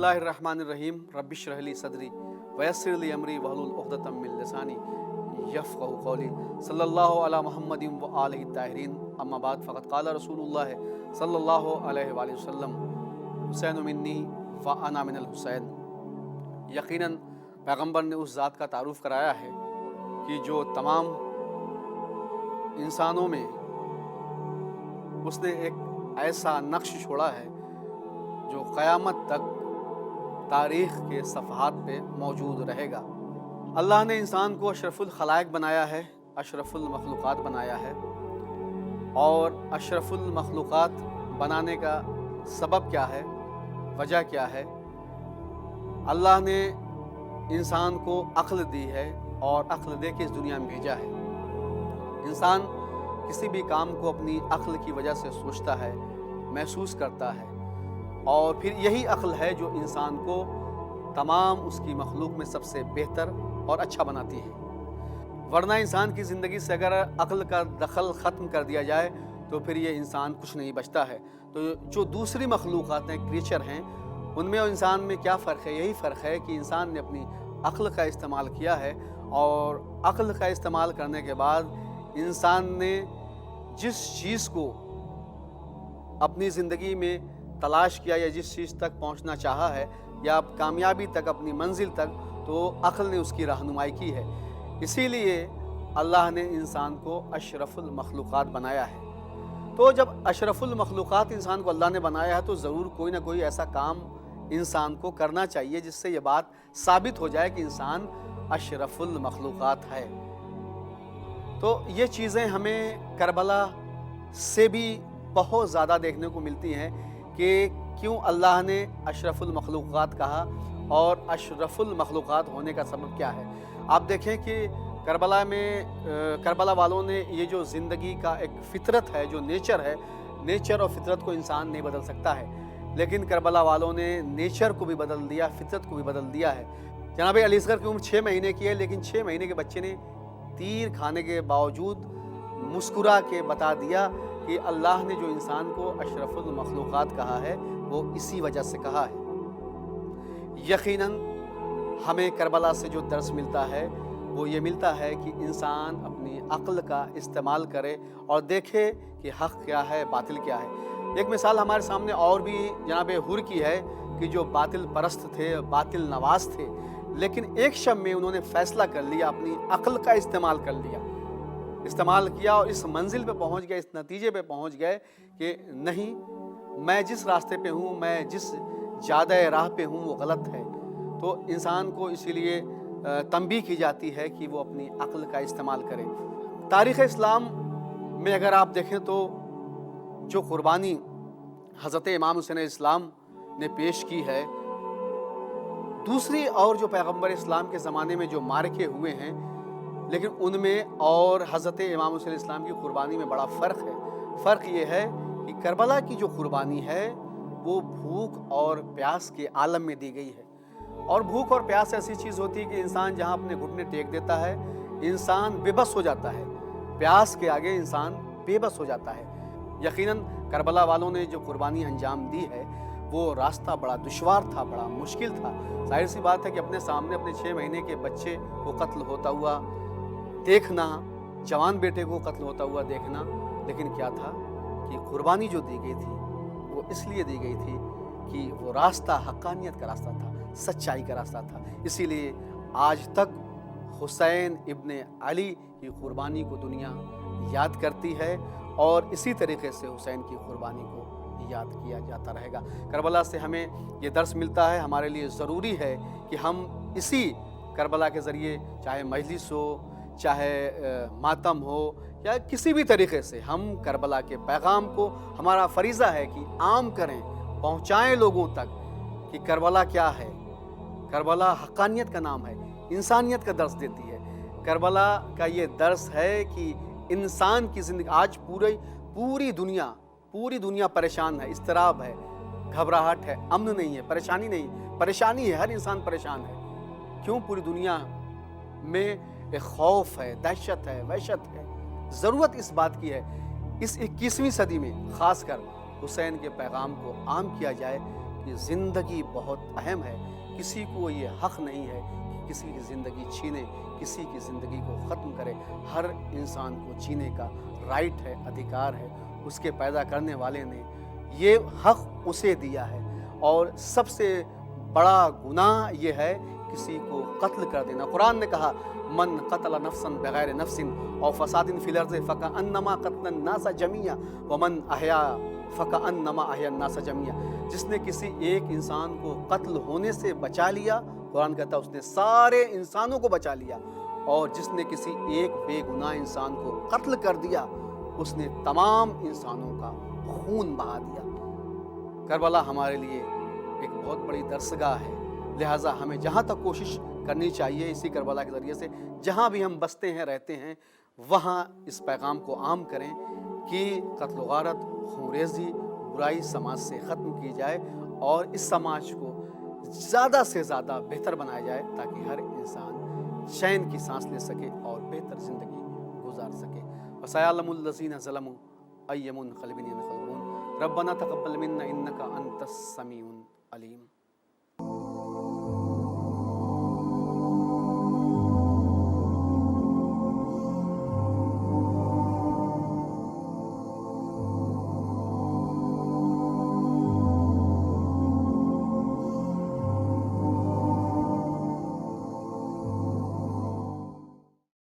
बिस्मिल्लाहिर्रहमानिर्रहीम रब्बिश रह ली सदरी वयस्सिर ली अमरी वहलुल उक़दतम मिन लिसानी यफ़क़हू क़ौली सल्लल्लाहु अला मुहम्मदिन व आलिहि ताहिरीन अम्मा बाद फ़क़द क़ाला रसूलुल्लाह सल्लल्लाहु अलैहि वसल्लम हुसैन मिन्नी व अना मिनल हुसैन। यकीनन पैगम्बर ने उस ज़ात का तारुफ़ कराया है कि जो तमाम इंसानों में उसने एक ऐसा नक्श छोड़ा है जो क़यामत तक तारीख़ के सफ़हात पे मौजूद रहेगा। अल्लाह ने इंसान को अशरफुल खलाइक बनाया है, अशरफुल मखलूक़ात बनाया है, और अशरफुल मखलूक़ात बनाने का सबब क्या है, वजह क्या है? अल्लाह ने इंसान को अक्ल दी है और अक्ल दे के इस दुनिया में भेजा है। इंसान किसी भी काम को अपनी अक्ल की वजह से सोचता है, महसूस करता है, और फिर यही अक्ल है जो इंसान को तमाम उसकी मखलूक में सबसे बेहतर और अच्छा बनाती है। वरना इंसान की ज़िंदगी से अगर अक्ल का दखल ख़त्म कर दिया जाए तो फिर ये इंसान कुछ नहीं बचता है। तो जो दूसरी मखलूक़ात हैं, क्रिएचर हैं, उनमें और इंसान में क्या फ़र्क है? यही फ़र्क है कि इंसान ने अपनी अक्ल का इस्तेमाल किया है, और अक्ल का इस्तेमाल करने के बाद इंसान ने जिस चीज़ को अपनी ज़िंदगी में तलाश किया या जिस चीज़ तक पहुंचना चाहा है या कामयाबी तक, अपनी मंजिल तक, तो अक्ल ने उसकी रहनुमाई की है। इसीलिए अल्लाह ने इंसान को अशरफुल मखलूक़ात बनाया है। तो जब अशरफुल मखलूक़ात इंसान को अल्लाह ने बनाया है तो ज़रूर कोई ना कोई ऐसा काम इंसान को करना चाहिए जिससे ये बात साबित हो जाए कि इंसान अशरफुल मखलूक़ात है। तो ये चीज़ें हमें करबला से भी बहुत ज़्यादा देखने को मिलती हैं कि क्यों अल्लाह ने अशरफुल मखलूक़ात कहा और अशरफुल मखलूक़ात होने का सबब क्या है। आप देखें कि करबला में करबला वालों ने ये जो ज़िंदगी का एक फ़ितरत है, जो नेचर है, नेचर और फ़ितरत को इंसान नहीं बदल सकता है, लेकिन करबला वालों ने नेचर को भी बदल दिया, फ़ितरत को भी बदल दिया है। जनाब अली असग़र की उम्र 6 महीने की है, लेकिन 6 महीने के बच्चे ने तीर खाने के बावजूद मुस्कुरा के बता दिया कि अल्लाह ने जो इंसान को अशरफुल मखलूक़ात कहा है वो इसी वजह से कहा है। यकीनन हमें करबला से जो दर्स मिलता है वो ये मिलता है कि इंसान अपनी अक्ल का इस्तेमाल करे और देखे कि हक़ क्या है, बातिल क्या है। एक मिसाल हमारे सामने और भी जनाब हुर की है कि जो बातिल परस्त थे, बातिल नवाज थे, लेकिन एक शब में उन्होंने फ़ैसला कर लिया, अपनी अक्ल का इस्तेमाल कर लिया, इस्तेमाल किया और इस मंजिल पे पहुंच गए, इस नतीजे पे पहुंच गए कि नहीं, मैं जिस रास्ते पे हूँ, मैं जिस ज़्यादा राह पे हूँ वो गलत है। तो इंसान को इसीलिए तंबीह की जाती है कि वो अपनी अक्ल का इस्तेमाल करे। तारीख़ इस्लाम में अगर आप देखें तो जो कुर्बानी हज़रत इमाम हुसैन इस्लाम ने पेश की है, दूसरी और जो पैगम्बर इस्लाम के ज़माने में जो मारके हुए हैं, लेकिन उनमें और हज़रत इमाम हुसैन इस्लाम की कुर्बानी में बड़ा फ़र्क है। फ़र्क ये है कि करबला की जो कुर्बानी है वो भूख और प्यास के आलम में दी गई है, और भूख और प्यास ऐसी चीज़ होती है कि इंसान जहाँ अपने घुटने टेक देता है इंसान बेबस हो जाता है, प्यास के आगे इंसान बेबस हो जाता है। यकीनन करबला वालों ने जो कुर्बानी अंजाम दी है वो रास्ता बड़ा दुश्वार था, बड़ा मुश्किल था। जाहिर सी बात है कि अपने सामने अपने 6 महीने के बच्चे को कत्ल होता हुआ देखना, जवान बेटे को कत्ल होता हुआ देखना, लेकिन क्या था कि कुर्बानी जो दी गई थी वो इसलिए दी गई थी कि वो रास्ता हक्कानियत का रास्ता था, सच्चाई का रास्ता था। इसीलिए आज तक हुसैन इब्ने अली की कुर्बानी को दुनिया याद करती है, और इसी तरीके से हुसैन की कुर्बानी को याद किया जाता रहेगा। करबला से हमें ये दर्स मिलता है, हमारे लिए ज़रूरी है कि हम इसी करबला के ज़रिए, चाहे मजलिस हो, चाहे मातम हो, या किसी भी तरीक़े से हम करबला के पैगाम को, हमारा फ़रीज़ा है कि आम करें, पहुँचाएँ लोगों तक कि करबला क्या है। करबला हक्कानियत का नाम है, इंसानियत का दर्स देती है। करबला का ये दर्स है कि इंसान की ज़िंदगी आज पूरी दुनिया परेशान है, इस्तराब है, घबराहट है, अमन नहीं है, परेशानी नहीं, परेशानी है, हर इंसान परेशान है। क्यों? पूरी दुनिया में एक खौफ है, दहशत है, वहशत है। ज़रूरत इस बात की है इस 21वीं सदी में ख़ासकर हुसैन के पैगाम को आम किया जाए کہ زندگی بہت اہم ہے، کسی کو یہ حق نہیں ہے کہ کسی کی زندگی چھینے، کسی کی زندگی کو ختم کرے۔ ہر انسان کو جینے کا رائٹ ہے، ادھیکار ہے، اس کے پیدا کرنے والے نے یہ حق اسے دیا ہے۔ اور سب سے بڑا گناہ یہ ہے کسی کو قتل کر دینا۔ قرآن نے کہا من قتل نفسا بغیر نفس او فساد فی الارض فکأنما قتل الناس جميعا ومن احیا فکأنما احیا الناس جميعا۔ جس نے کسی ایک انسان کو قتل ہونے سے بچا لیا، قرآن کہتا ہے اس نے سارے انسانوں کو بچا لیا، اور جس نے کسی ایک بے گناہ انسان کو قتل کر دیا اس نے تمام انسانوں کا خون بہا دیا۔ کربلا ہمارے لیے ایک بہت بڑی درسگاہ ہے، لہٰذا ہمیں جہاں تک کوشش کرنی چاہیے اسی کربلا کے ذریعے سے، جہاں بھی ہم بستے ہیں رہتے ہیں وہاں اس پیغام کو عام کریں کہ قتل و غارت، خونریزی، برائی سماج سے ختم کی جائے اور اس سماج کو زیادہ سے زیادہ بہتر بنایا جائے تاکہ ہر انسان چین کی سانس لے سکے اور بہتر زندگی گزار سکے۔ وَسَيَعْلَمُ الَّذِينَ ظَلَمُوا أَيَّ مُنقَلِبٍ يَنقَلِبُونَ رَبَّنَا تَقَبَّلْ مِنَّا إِنَّكَ أَنْتَ السَّمِيعُ الْعَلِيمُ۔